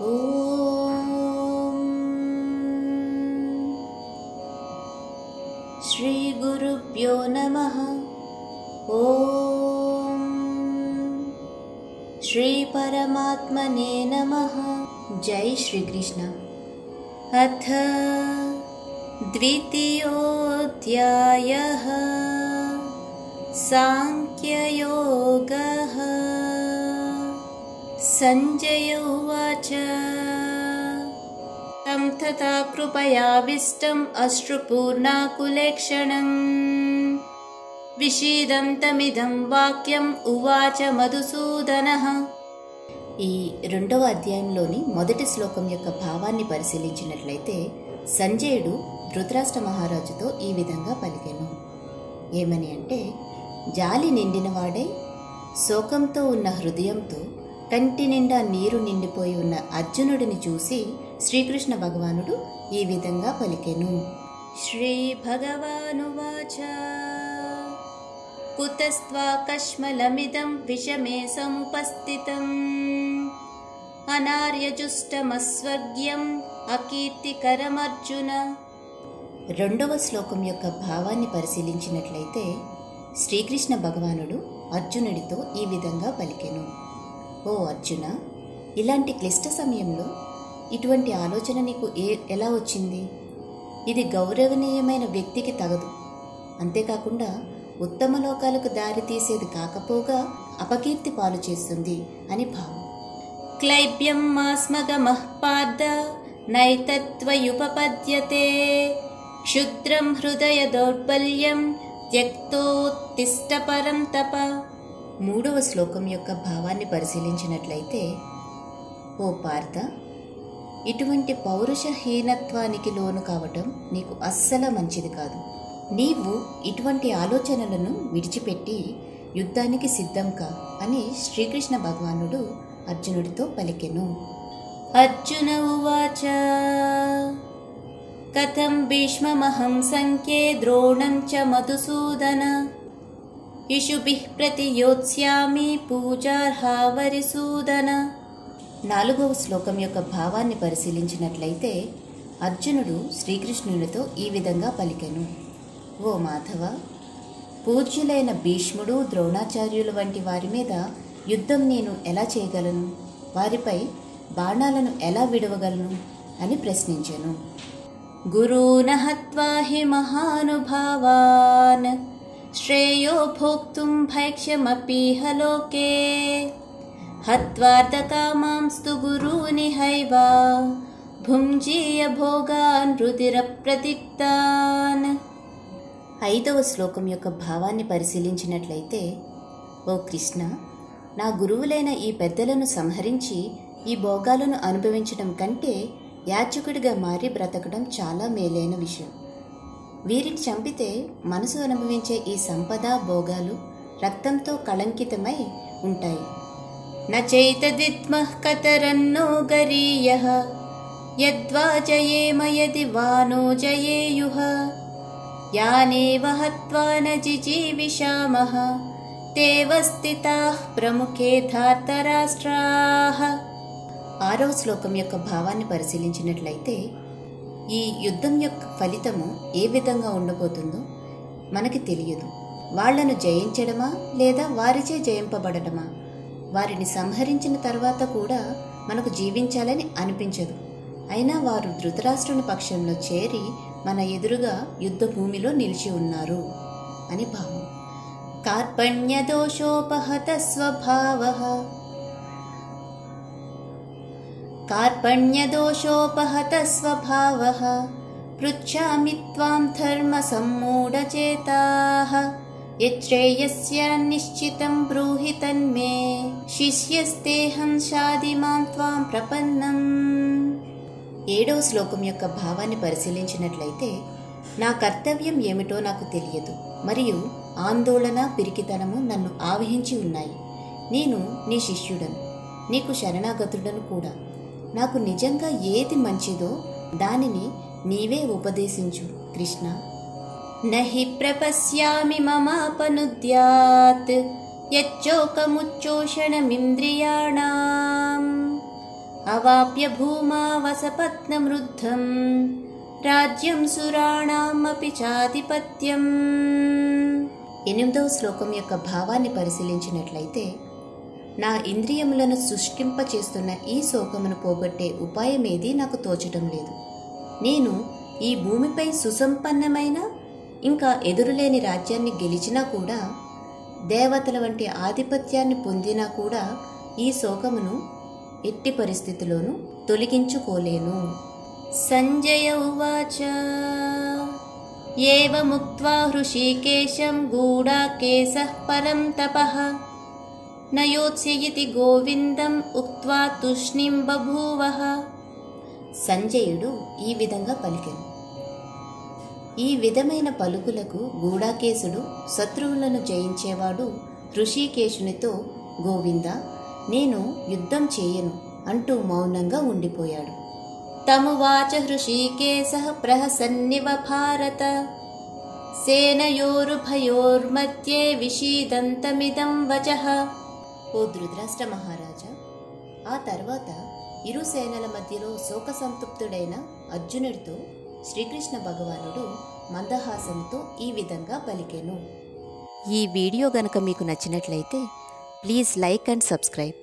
ఓం శ్రీ గురుభ్యో నమః. ఓం శ్రీ పరమాత్మనే నమః. జై శ్రీకృష్ణ. అథ ద్వితీయోऽధ్యాయః సాంఖ్యయోగః. సంజయ ఉవాచ తం తథా కృపయావిష్టం అశ్రుపూర్ణాకులేక్షణం విషీదంతమిదం వాక్యం ఉవాచ మధుసూదనః. ఈ 2వ అధ్యాయంలోని మొదటి శ్లోకం యొక్క భావాన్ని పరిశీలించినట్లయితే సంజయుడు ధృతరాష్ట్ర మహారాజుతో ఈ విధంగా పలికెను. ఏమని అంటే, జాలి నిండినవాడై శోకంతో ఉన్న హృదయంతో కంటి నిండా నీరు నిండిపోయి ఉన్న అర్జునుడిని చూసి శ్రీకృష్ణ భగవానుడు ఈ విధంగా పలికెను. శ్రీ భగవానువాచ కుతస్త్వాకష్మలమిదం విషమే సముపస్థితం అనార్యజుష్టమస్వర్గ్యం అకీర్తికరమర్జున. 2వ శ్లోకం యొక్క భావాన్ని పరిశీలించినట్లయితే శ్రీకృష్ణ భగవానుడు అర్జునుడితో ఈ విధంగా పలికెను. ఓ అర్జున, ఇలాంటి క్లిష్ట సమయంలో ఇటువంటి ఆలోచన నీకు ఎలా వచ్చింది? ఇది గౌరవనీయమైన వ్యక్తికి తగదు. అంతేకాకుండా ఉత్తమ లోకాలకు దారి తీసేది కాకపోగా అపకీర్తి పాలు చేస్తుంది అని భావం. క్లైబ్యం మాస్మగమః పార్థ నైతత్వయుపపద్యతే క్షుద్రం హృదయ దౌర్బల్యం త్యక్తోత్తిష్ట పరం తప. 3వ శ్లోకం యొక్క భావాన్ని పరిశీలించినట్లయితే, ఓ పార్థ, ఇటువంటి పౌరుషహీనత్వానికి లోను కావటం నీకు అస్సలు మంచిది కాదు. నీవు ఇటువంటి ఆలోచనలను విడిచిపెట్టి యుద్ధానికి సిద్ధం కా అని శ్రీకృష్ణ భగవానుడు అర్జునుడితో పలికెను. అర్జున ఉవాచ కథం భీష్మమహం సంఖ్యే ద్రోణం చ మధుసూదన ఇషుభిః ప్రతియోత్స్యామి పూజార్హా వరిసూదన. 4వ శ్లోకం యొక్క భావాన్ని పరిశీలించినట్లయితే అర్జునుడు శ్రీకృష్ణునితో ఈ విధంగా పలికెను. ఓ మాధవ, పూజ్యులైన భీష్ముడు, ద్రోణాచార్యులు వంటి వారి మీద యుద్ధం నేను ఎలా చేయగలను? వారిపై బాణాలను ఎలా విడవగలను అని ప్రశ్నించాను. గురూన్ హత్వా హి మహానుభావాన్ శ్రేయో భోక్తుం భైక్ష్యమపీహ లోకే హత్వార్థకామాంస్తు గురూనిహైవ భుంజీయ భోగాన్ రుధిరప్రతిక్తాన్. 5వ శ్లోకం యొక్క భావాన్ని పరిశీలించినట్లయితే, ఓ కృష్ణ, నా గురువులైన ఈ పెద్దలను సంహరించి ఈ భోగాలను అనుభవించడం కంటే యాచకుడిగా మారి బ్రతకడం చాలా మేలైన విషయం. వీరిని చంపితే మనసు అనుభవించే ఈ సంపద, భోగాలు రక్తంతో కళంకితమై ఉంటాయి. నచైతద్విద్మః కతరన్నో గరీయః యద్వా జయేమ యది వా నో జయేయుః యానేవ హత్వా న జిజీవిషామః తేవ స్థితాః ప్రముఖే ధార్తరాష్ట్రాః. 6వ శ్లోకం యొక్క భావాన్ని పరిశీలించినట్లయితే, ఈ యుద్ధం యొక్క ఫలితము ఏ విధంగా ఉండబోతుందో మనకి తెలియదు. వాళ్లను జయించడమా లేదా వారిచే జయింపబడటమా? వారిని సంహరించిన తర్వాత కూడా మనకు జీవించాలని అనిపించదు. అయినా వారు ధృతరాష్ట్రుని పక్షంలో చేరి మన ఎదురుగా యుద్ధ భూమిలో నిలిచి ఉన్నారు అని భావం. కార్పణ్యదోషోపహత స్వభావః కార్పణ్యదోషోపహత స్వభావః పృచ్ఛామి త్వాం ధర్మ సమ్మూఢచేతాః యచ్ఛ్రేయస్య నిశ్చితం బ్రూహి తన్మే శిష్యస్తేహం షాదిమాం త్వాం ప్రపన్నం. 7వ శ్లోకం యొక్క భావాన్ని పరిశీలించినట్లయితే, నా కర్తవ్యం ఏమిటో నాకు తెలియదు మరియు ఆందోళన, పిరికితనము నన్ను ఆవహించి ఉన్నాయి. నేను నీ శిష్యుడను, నీకు శరణాగతుడను కూడా. నాకు నిజంగా ఏది మంచిదో దానిని నీవే ఉపదేశించు కృష్ణ. నహి ప్రపశ్యామి మమాపనుద్యాత్ యచ్చోకముచ్చోషణమింద్రియాణాం అవాప్య భూమా వసపత్నమృద్ధం రాజ్యం సురాణామపి చాధిపత్యం. 8వ శ్లోకం యొక్క భావాన్ని పరిశీలించినట్లయితే, నా ఇంద్రియములను శుష్కింపచేస్తున్న ఈ శోకమును పోగొట్టే ఉపాయమేదీ నాకు తోచటం లేదు. నేను ఈ భూమిపై సుసంపన్నమైన ఇంకా ఎదురులేని రాజ్యాన్ని గెలిచినా కూడా, దేవతల వంటి ఆధిపత్యాన్ని పొందినా కూడా ఈ శోకమును ఎట్టి పరిస్థితిలోనూ తొలగించుకోలేను. సంజయ ఉవాచ ఏవముక్త్వా హృషీకేశం గూఢాకేశః పరం తపః నయోత్స్యయితి గోవిందం ఉక్త్వా తూష్ణీం బభూవః. సంజయుడు ఈ విధంగా పలికెను. ఈ విధమైన పలుకులకు గూఢాకేశుడు, శత్రువులను జయించేవాడు, హృషీకేశునితో గోవిందా, నేను యుద్ధం చేయను అంటూ మౌనంగా ఉండిపోయాడు. తమువాచ హృషీకేశః ప్రహసన్నివ భారత సేనయోరుభయోర్మధ్యే విషీదంతమిదం వచః. ఓ ధృతరాష్ట్ర మహారాజా, ఆ తర్వాత ఇరు సేనల మధ్యలో శోకసంతృప్తుడైన అర్జునుడితో శ్రీకృష్ణ భగవానుడు మందహాసంతో ఈ విధంగా పలికెను. ఈ వీడియో గనక మీకు నచ్చినట్లయితే ప్లీజ్ లైక్ అండ్ సబ్స్క్రైబ్.